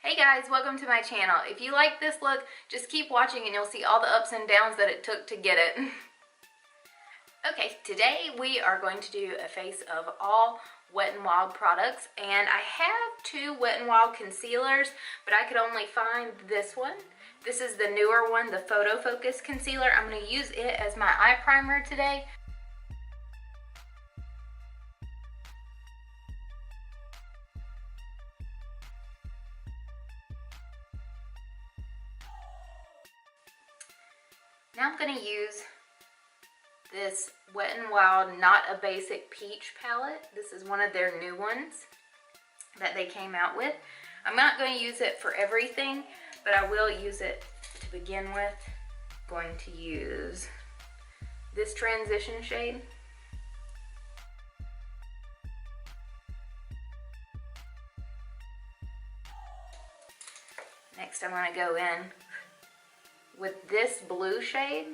Hey guys, welcome to my channel. If you like this look, just keep watching and you'll see all the ups and downs that it took to get it. Okay, today we are going to do a face of all Wet n Wild products, and I have two Wet n Wild concealers, but I could only find this one. This is the newer one, the Photo Focus Concealer. I'm going to use it as my eye primer today. Now I'm going to use this Wet n Wild Not a Basic Peach palette. This is one of their new ones that they came out with. I'm not going to use it for everything, but I will use it to begin with. I'm going to use this transition shade. Next I'm going to go in with this blue shade.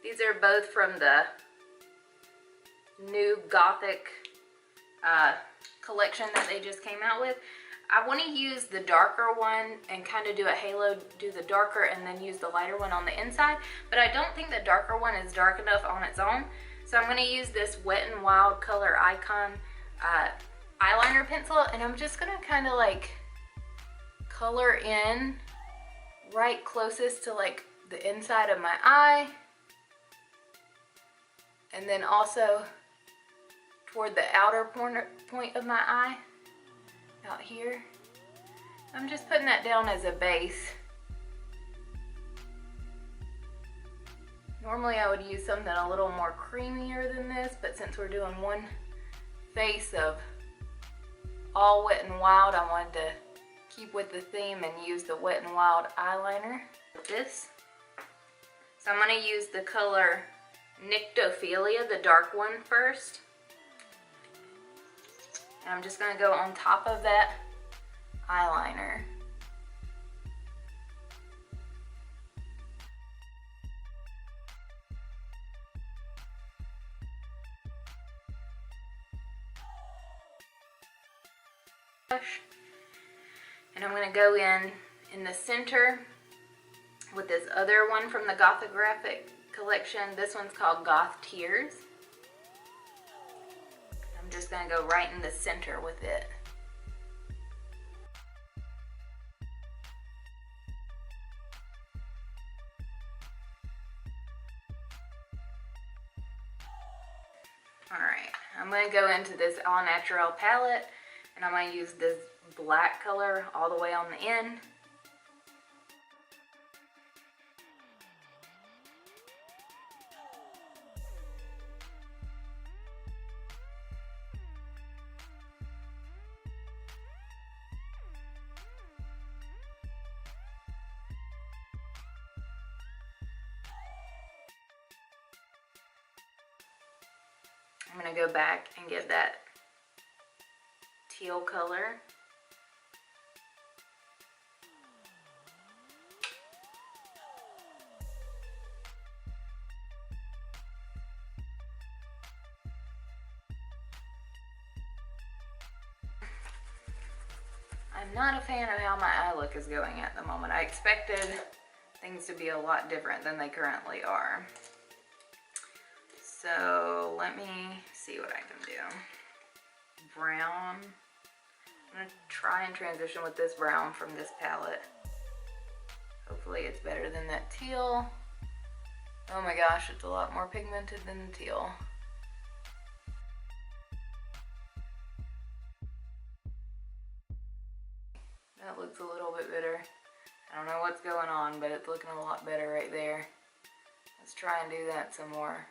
These are both from the new Gothic collection that they just came out with. I want to use the darker one and kind of do a halo, do the darker and then use the lighter one on the inside, but I don't think the darker one is dark enough on its own. So I'm going to use this Wet n Wild Color Icon eyeliner pencil, and I'm just going to kind of like color in right closest to like the inside of my eye, and then also toward the outer point of my eye, out here. I'm just putting that down as a base. Normally I would use something a little more creamier than this, but since we're doing one face of all Wet n Wild, I wanted to keep with the theme and use the Wet n Wild eyeliner. This. So I'm going to use the color Nyctophilia, the dark one, first. And I'm just going to go on top of that eyeliner. And I'm going to go in the center with this other one from the Gothographic collection. This one's called Goth Tears. I'm just going to go right in the center with it. Alright, I'm going to go into this All Naturel palette, and I'm going to use this black color all the way on the end. I'm going to go back and get that teal color. I'm not a fan of how my eye look is going at the moment. I expected things to be a lot different than they currently are. So let me see what I can do. Brown. I'm going to try and transition with this brown from this palette. Hopefully it's better than that teal. Oh my gosh, it's a lot more pigmented than the teal. That looks a little bit better. I don't know what's going on, but it's looking a lot better right there. Let's try and do that some more.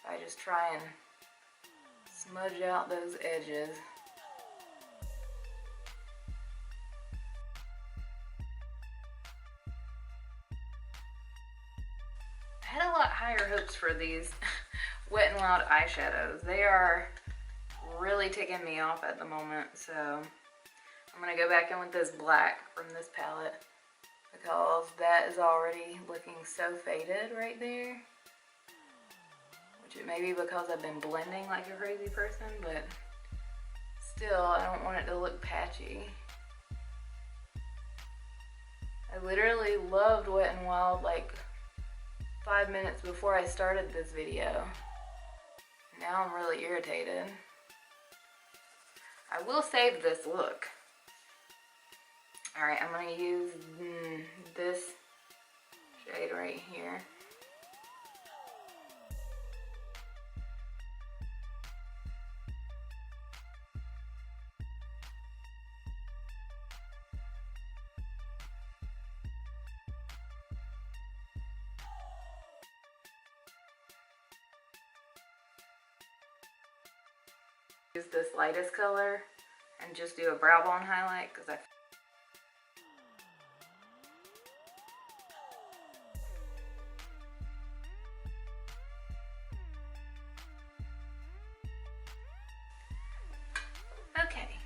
I just try and smudge out those edges. I had a lot higher hopes for these Wet n Wild eyeshadows. They are really ticking me off at the moment, so I'm gonna go back in with this black from this palette because that is already looking so faded right there. Which it may be because I've been blending like a crazy person, but still, I don't want it to look patchy. I literally loved Wet n Wild like 5 minutes before I started this video. Now I'm really irritated. I will save this look. Alright, I'm going to use this shade right here. Use this lightest color and just do a brow bone highlight because I okay,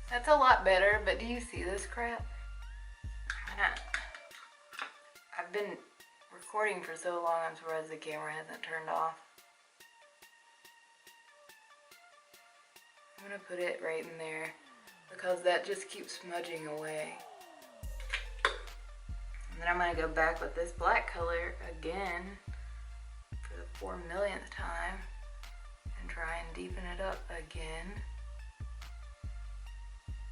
that's a lot better, but do you see this crap? I've been recording for so long, I'm surprised the camera hasn't turned off. I'm gonna put it right in there because that just keeps smudging away. And then I'm gonna go back with this black color again for the 4 millionth time and try and deepen it up again.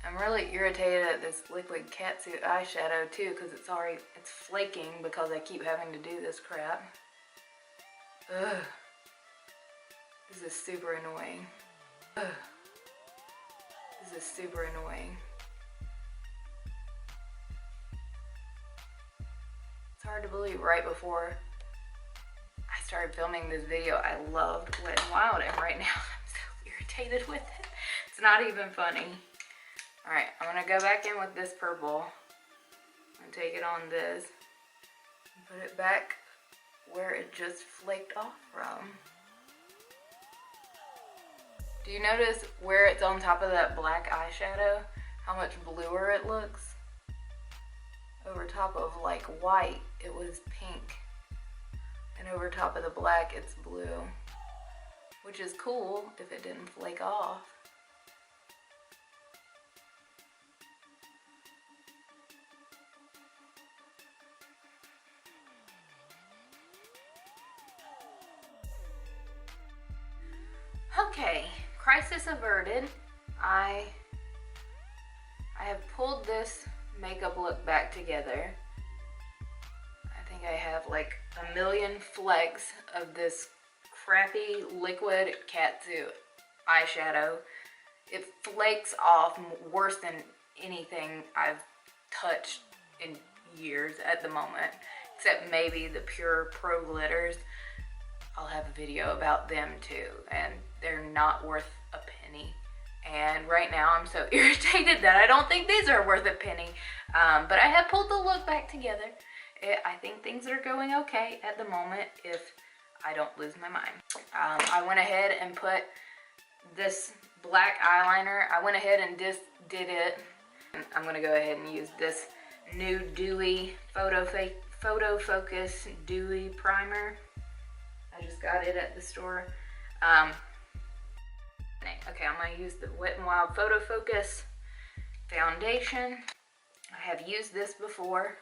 I'm really irritated at this liquid Catsuit eyeshadow too because it's flaking because I keep having to do this crap. Ugh. This is super annoying. Ugh. This is super annoying. It's hard to believe right before I started filming this video I loved Wet n Wild, and right now I'm so irritated with it. It's not even funny. Alright, I'm going to go back in with this purple and take it on this and put it back where it just flaked off from. Do you notice where it's on top of that black eyeshadow, how much bluer it looks? Over top of like white, it was pink. And over top of the black, it's blue. Which is cool if it didn't flake off. Okay, crisis averted. I have pulled this makeup look back together. I think I have like a million flecks of this crappy liquid Catsuit eyeshadow. It flakes off worse than anything I've touched in years at the moment, except maybe the Pure Pro glitters. I'll have a video about them too, and they're not worth a penny. And right now I'm so irritated that I don't think these are worth a penny. But I have pulled the look back together. I think things are going okay at the moment if I don't lose my mind. I went ahead and put this black eyeliner. I went ahead and just did it. I'm gonna go ahead and use this Nude Dewy Photo Focus Dewy Primer. I just got it at the store. Okay, I'm going to use the Wet n Wild Photo Focus foundation. I have used this before,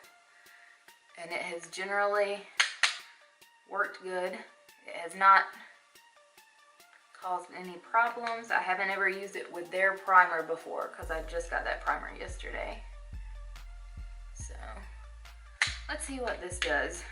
and it has generally worked good. It has not caused any problems. I haven't ever used it with their primer before because I just got that primer yesterday. So, let's see what this does.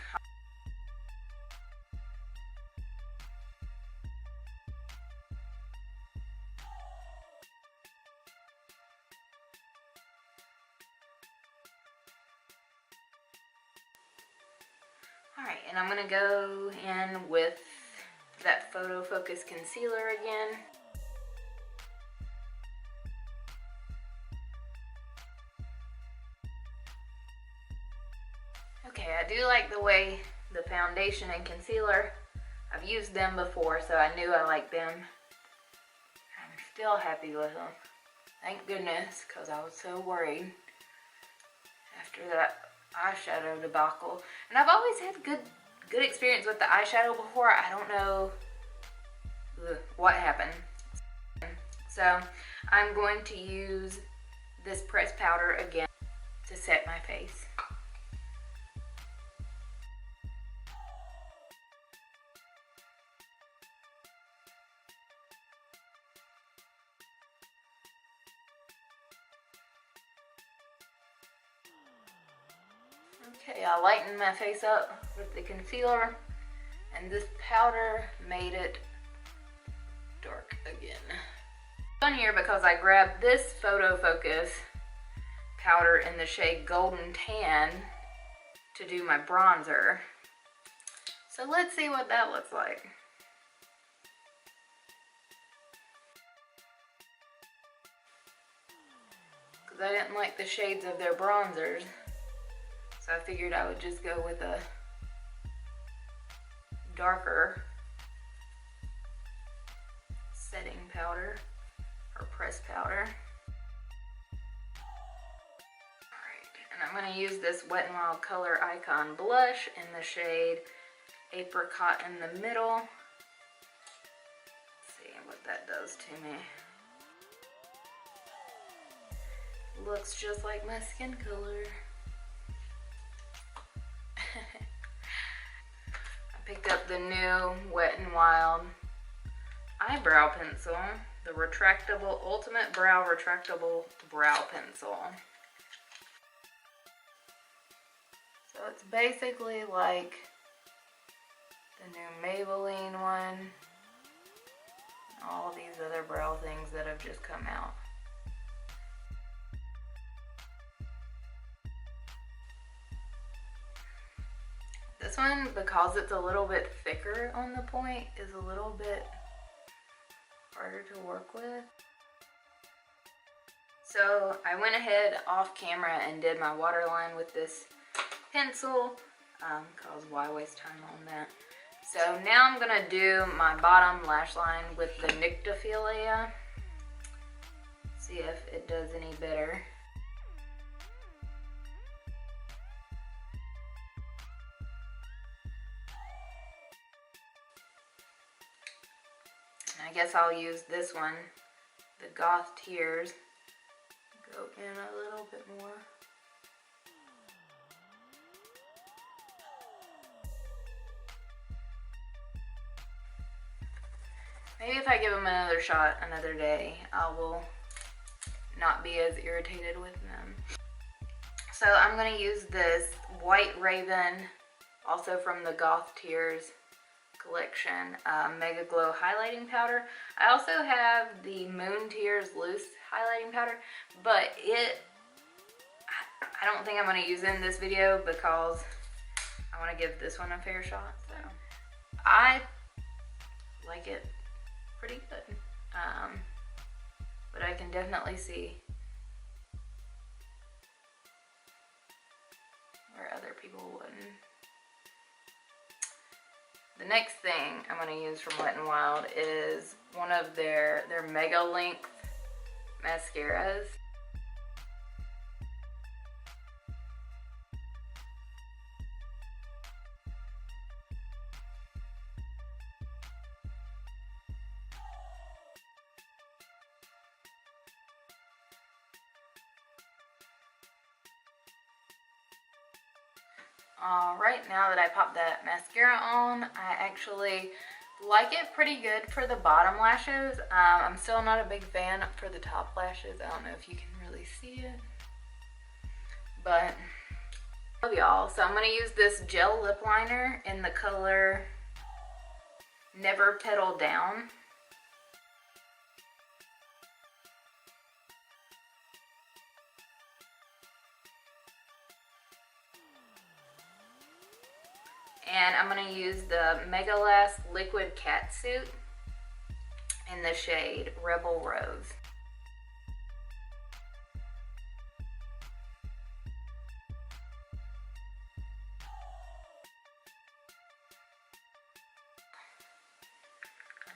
Alright, and I'm going to go in with that Photo Focus concealer again. Okay, I do like the way the foundation and concealer, I've used them before, so I knew I liked them. I'm still happy with them. Thank goodness, because I was so worried after that eyeshadow debacle. And I've always had good experience with the eyeshadow before. I don't know what happened. So I'm going to use this pressed powder again to set my face. Okay, I lightened my face up with the concealer, and this powder made it dark again. On here because I grabbed this Photo Focus powder in the shade Golden Tan to do my bronzer. So let's see what that looks like. Because I didn't like the shades of their bronzers, so I figured I would just go with a darker setting powder or pressed powder. Alright, and I'm going to use this Wet n Wild Color Icon blush in the shade Apricot in the middle. Let's see what that does to me. Looks just like my skin color. I picked up the new Wet n Wild eyebrow pencil, the Retractable Ultimate Brow Retractable Brow Pencil. So it's basically like the new Maybelline one, and all these other brow things that have just come out. This one, because it's a little bit thicker on the point, is a little bit harder to work with. So I went ahead off camera and did my waterline with this pencil, cause why waste time on that. So now I'm gonna do my bottom lash line with the Nyctophilia. See if it does any better. I guess I'll use this one, the Goth Tears. Go in a little bit more. Maybe if I give them another shot another day, I will not be as irritated with them. So I'm going to use this White Raven, also from the Goth Tears collection, MegaGlo highlighting powder. I also have the Moon Tears loose highlighting powder, but I don't think I'm going to use it in this video because I want to give this one a fair shot. So I like it pretty good, but I can definitely see where other people wouldn't. The next thing I'm going to use from Wet n Wild is one of their MegaLength Mascaras. Alright, now that I popped that mascara on, I actually like it pretty good for the bottom lashes. I'm still not a big fan for the top lashes. I don't know if you can really see it, but I love y'all. So I'm going to use this gel lip liner in the color Never Petal Down. And I'm going to use the MegaLast Liquid Catsuit in the shade Rebel Rose.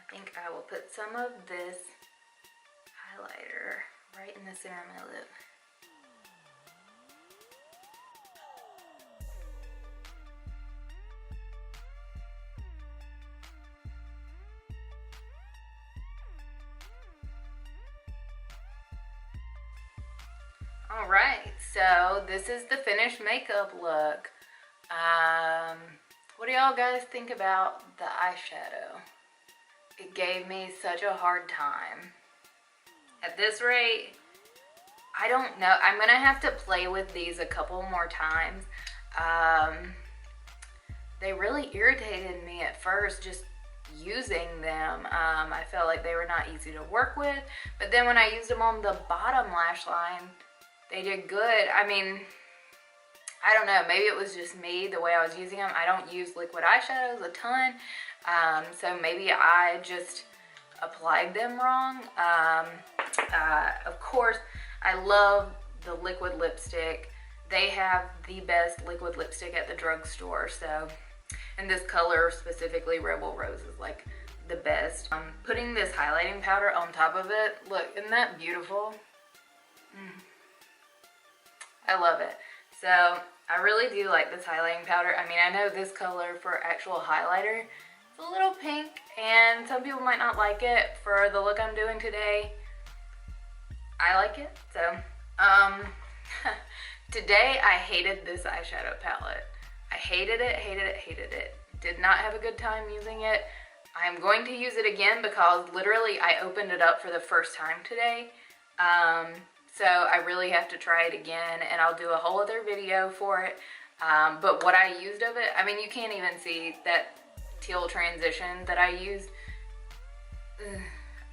I think I will put some of this highlighter right in the center of my lip. Alright, so this is the finished makeup look. What do y'all guys think about the eyeshadow? It gave me such a hard time. At this rate, I don't know. I'm gonna have to play with these a couple more times. They really irritated me at first just using them. I felt like they were not easy to work with, but then when I used them on the bottom lash line, they did good. I mean, I don't know, maybe it was just me, the way I was using them. I don't use liquid eyeshadows a ton, so maybe I just applied them wrong. Of course, I love the liquid lipstick. They have the best liquid lipstick at the drugstore, so, and this color specifically, Rebel Rose, is like the best. Putting this highlighting powder on top of it, look, isn't that beautiful? I love it. So I really do like this highlighting powder. I mean, I know this color for actual highlighter, it's a little pink, and some people might not like it for the look I'm doing today. I like it. So, today I hated this eyeshadow palette. I hated it, hated it, hated it. Did not have a good time using it. I am going to use it again because literally I opened it up for the first time today. So I really have to try it again, and I'll do a whole other video for it. But what I used of it, I mean, you can't even see that teal transition that I used.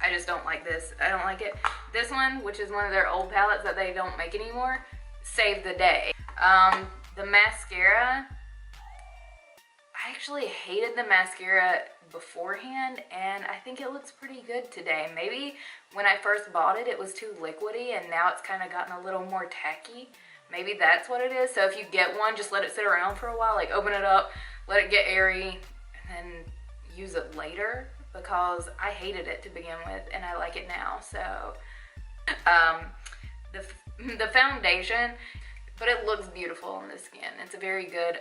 I just don't like this. I don't like it. This one, which is one of their old palettes that they don't make anymore, saved the day. The mascara, I actually hated the mascara beforehand, and I think it looks pretty good today. Maybe when I first bought it, it was too liquidy, and now it's kind of gotten a little more tacky. Maybe that's what it is. So if you get one, just let it sit around for a while, like open it up, let it get airy, and then use it later, because I hated it to begin with, and I like it now. So the foundation, but it looks beautiful on the skin. It's a very good,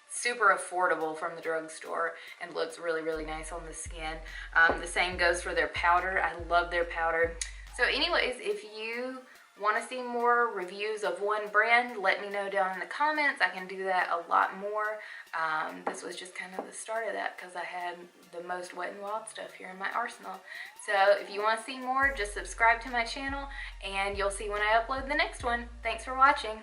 super affordable from the drugstore, and looks really, really nice on the skin. The same goes for their powder. I love their powder. So anyways, if you want to see more reviews of one brand, let me know down in the comments. I can do that a lot more. This was just kind of the start of that because I had the most Wet n Wild stuff here in my arsenal. So if you want to see more, just subscribe to my channel, and you'll see when I upload the next one. Thanks for watching.